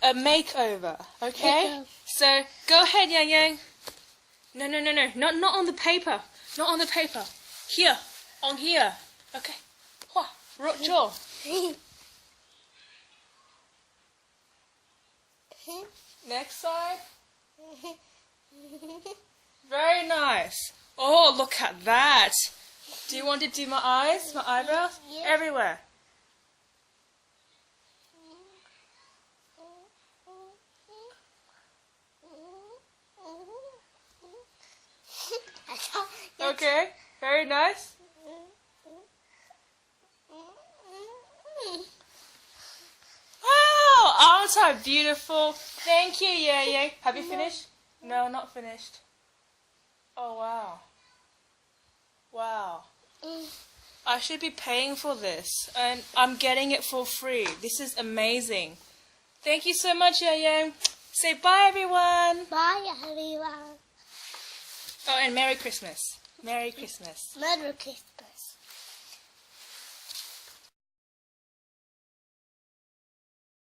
a makeover, okay? So go ahead, Yangyang. No. Not on the paper. Not on the paper. Here. On here. Okay. Hua. Rojo. Next side. Very nice. Oh, look at that. Do you want to do my eyes, my eyebrows? Yeah. Everywhere. Okay, very nice. Wow, arms are beautiful. Thank you, Yangyang. Have you finished? No, not finished. Oh, wow. Wow. I should be paying for this, and I'm getting it for free. This is amazing. Thank you so much, Yangyang. Say bye, everyone. Bye, everyone. Oh, and Merry Christmas. Merry Christmas. Merry Christmas.